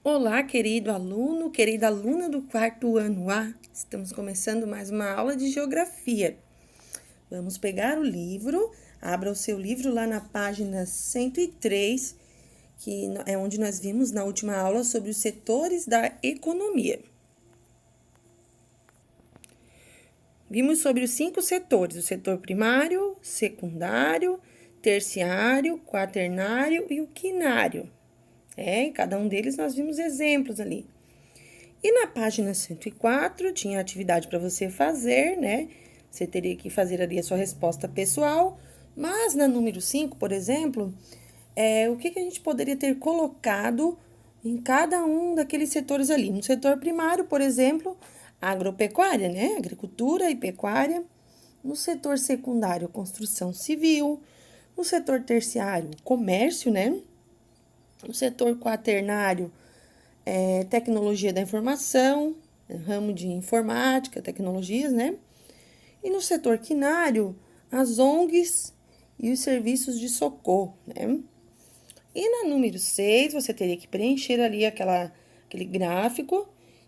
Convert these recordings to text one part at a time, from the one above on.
Olá, querido aluno, querida aluna do quarto ano A. Estamos começando mais uma aula de geografia. Vamos pegar o livro, abra o seu livro lá na página 103, que é onde nós vimos na última aula sobre os setores da economia. Vimos sobre os 5 setores: o setor primário, secundário, terciário, quaternário e o quinário. Em cada um deles nós vimos exemplos ali. E na página 104 tinha atividade para você fazer, né? Você teria que fazer ali a sua resposta pessoal. Mas na número 5, por exemplo, o que a gente poderia ter colocado em cada um daqueles setores ali? No setor primário, por exemplo, agropecuária, né? Agricultura e pecuária. No setor secundário, construção civil. No setor terciário, comércio, né? No setor quaternário, tecnologia da informação, ramo de informática, tecnologias, né? E no setor quinário, as ONGs e os serviços de socorro, né? E na número 6, você teria que preencher ali aquele gráfico.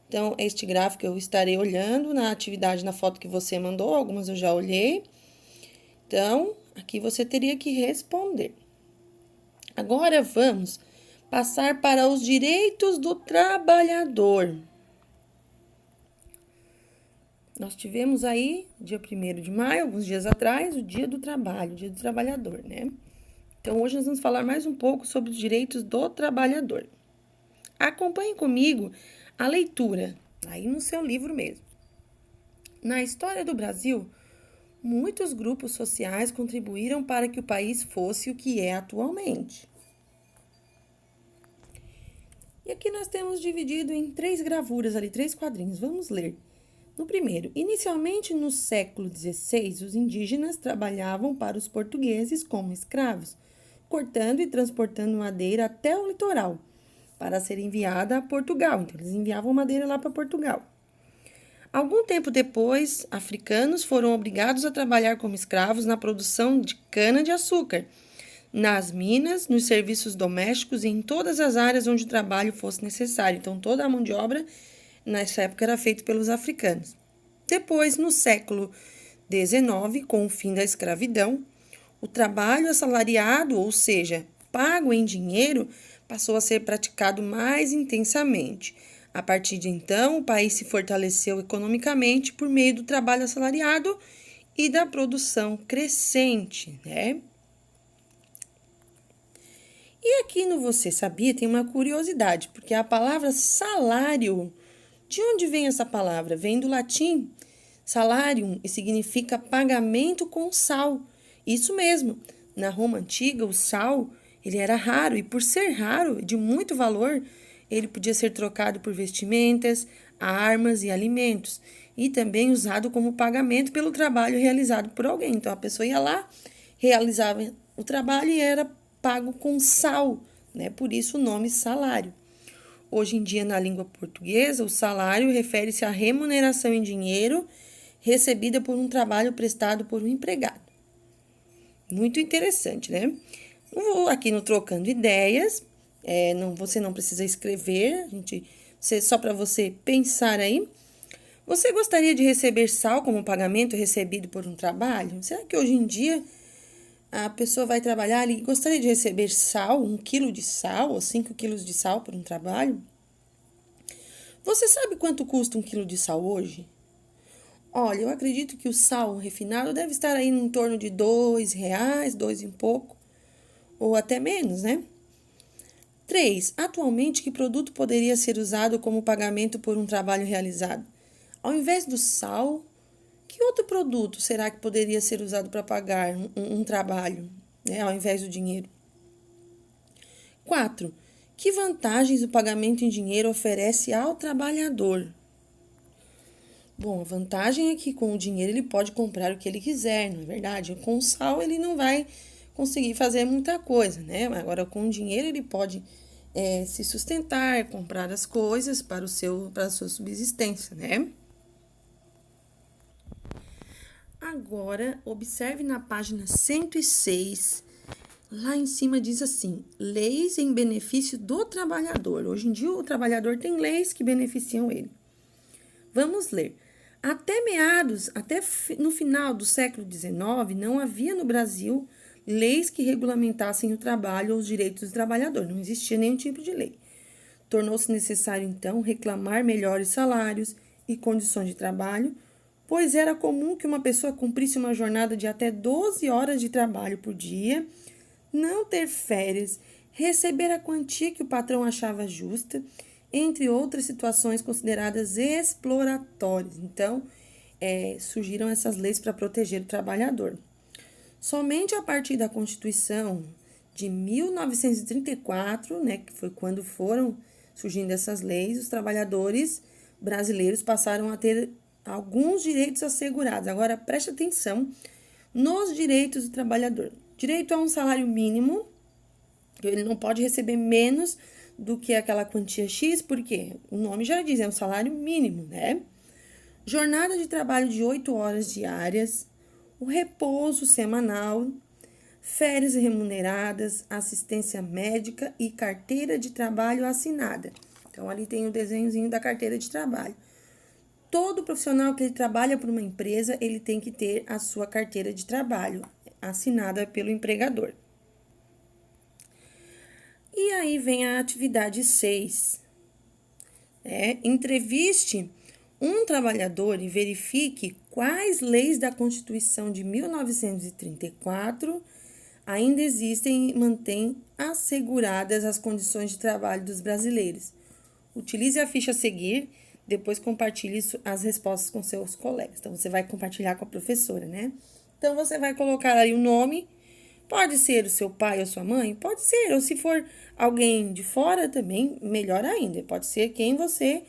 Então, este gráfico eu estarei olhando na atividade, na foto que você mandou, algumas eu já olhei. Então, aqui você teria que responder. Agora vamos passar para os direitos do trabalhador. Nós tivemos aí, dia 1º de maio, alguns dias atrás, o Dia do Trabalho, o Dia do Trabalhador, né? Então, hoje nós vamos falar mais um pouco sobre os direitos do trabalhador. Acompanhe comigo a leitura, aí no seu livro mesmo. Na história do Brasil, muitos grupos sociais contribuíram para que o país fosse o que é atualmente. E aqui nós temos dividido em 3 gravuras ali, 3 quadrinhos. Vamos ler. No primeiro, inicialmente no século XVI, os indígenas trabalhavam para os portugueses como escravos, cortando e transportando madeira até o litoral, para ser enviada a Portugal. Então, eles enviavam madeira lá para Portugal. Algum tempo depois, africanos foram obrigados a trabalhar como escravos na produção de cana-de-açúcar, nas minas, nos serviços domésticos e em todas as áreas onde o trabalho fosse necessário. Então, toda a mão de obra nessa época era feita pelos africanos. Depois, no século XIX, com o fim da escravidão, o trabalho assalariado, ou seja, pago em dinheiro, passou a ser praticado mais intensamente. A partir de então, o país se fortaleceu economicamente por meio do trabalho assalariado e da produção crescente, né? E aqui no Você Sabia tem uma curiosidade, porque a palavra salário, de onde vem essa palavra? Vem do latim salarium e significa pagamento com sal. Isso mesmo, na Roma antiga o sal ele era raro e por ser raro, de muito valor, ele podia ser trocado por vestimentas, armas e alimentos e também usado como pagamento pelo trabalho realizado por alguém. Então a pessoa ia lá, realizava o trabalho e era pago com sal, né? Por isso o nome salário. Hoje em dia, na língua portuguesa, o salário refere-se à remuneração em dinheiro recebida por um trabalho prestado por um empregado. Muito interessante, né? Vou aqui no Trocando Ideias, você não precisa escrever, só para você pensar aí. Você gostaria de receber sal como pagamento recebido por um trabalho? Será que hoje em dia a pessoa vai trabalhar e gostaria de receber sal, 1 quilo de sal ou 5 quilos de sal por um trabalho? Você sabe quanto custa 1 quilo de sal hoje? Olha, eu acredito que o sal refinado deve estar aí em torno de R$ 2, 2 e um pouco, ou até menos, né? 3. Atualmente, que produto poderia ser usado como pagamento por um trabalho realizado? Ao invés do sal, que outro produto será que poderia ser usado para pagar um trabalho, né, ao invés do dinheiro? 4. Que vantagens o pagamento em dinheiro oferece ao trabalhador? Bom, a vantagem é que com o dinheiro ele pode comprar o que ele quiser, não é verdade? Com o sal ele não vai conseguir fazer muita coisa, né? Agora com o dinheiro ele pode se sustentar, comprar as coisas para a sua subsistência, né? Agora, observe na página 106 Lá em cima diz assim: leis em benefício do trabalhador. Hoje em dia, o trabalhador tem leis que beneficiam ele. Vamos ler. Até no final do século XIX, não havia no Brasil leis que regulamentassem o trabalho ou os direitos do trabalhador. Não existia nenhum tipo de lei. Tornou-se necessário, então, reclamar melhores salários e condições de trabalho, pois era comum que uma pessoa cumprisse uma jornada de até 12 horas de trabalho por dia, não ter férias, receber a quantia que o patrão achava justa, entre outras situações consideradas exploratórias. Então, surgiram essas leis para proteger o trabalhador. Somente a partir da Constituição de 1934, né, que foi quando foram surgindo essas leis, os trabalhadores brasileiros passaram a ter alguns direitos assegurados. Agora, preste atenção nos direitos do trabalhador. Direito a um salário mínimo, ele não pode receber menos do que aquela quantia X, porque o nome já diz, é um salário mínimo, né? Jornada de trabalho de 8 horas diárias, o repouso semanal, férias remuneradas, assistência médica e carteira de trabalho assinada. Então, ali tem o desenhozinho da carteira de trabalho. Todo profissional que ele trabalha para uma empresa, ele tem que ter a sua carteira de trabalho assinada pelo empregador. E aí vem a atividade 6. Entreviste um trabalhador e verifique quais leis da Constituição de 1934 ainda existem e mantêm asseguradas as condições de trabalho dos brasileiros. Utilize a ficha a seguir, depois compartilhe as respostas com seus colegas. Então, você vai compartilhar com a professora, né? Então, você vai colocar aí o nome. Pode ser o seu pai ou sua mãe? Pode ser. Ou se for alguém de fora também, melhor ainda. Pode ser quem você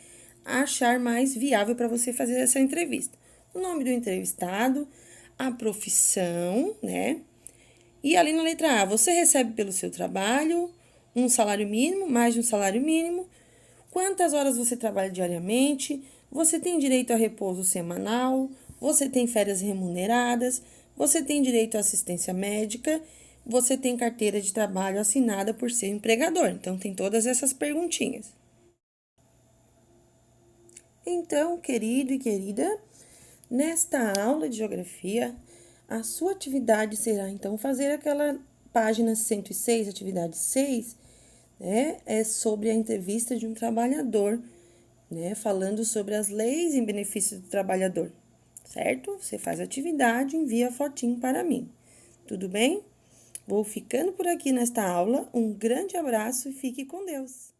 achar mais viável para você fazer essa entrevista. O nome do entrevistado, a profissão, né? E ali na letra A, você recebe pelo seu trabalho um salário mínimo, mais de um salário mínimo. Quantas horas você trabalha diariamente? Você tem direito a repouso semanal? Você tem férias remuneradas? Você tem direito à assistência médica? Você tem carteira de trabalho assinada por ser empregador? Então, tem todas essas perguntinhas. Então, querido e querida, nesta aula de geografia, a sua atividade será, então, fazer aquela página 106, atividade 6, né? É sobre a entrevista de um trabalhador, né? Falando sobre as leis em benefício do trabalhador, certo? Você faz a atividade e envia a fotinho para mim. Tudo bem? Vou ficando por aqui nesta aula. Um grande abraço e fique com Deus!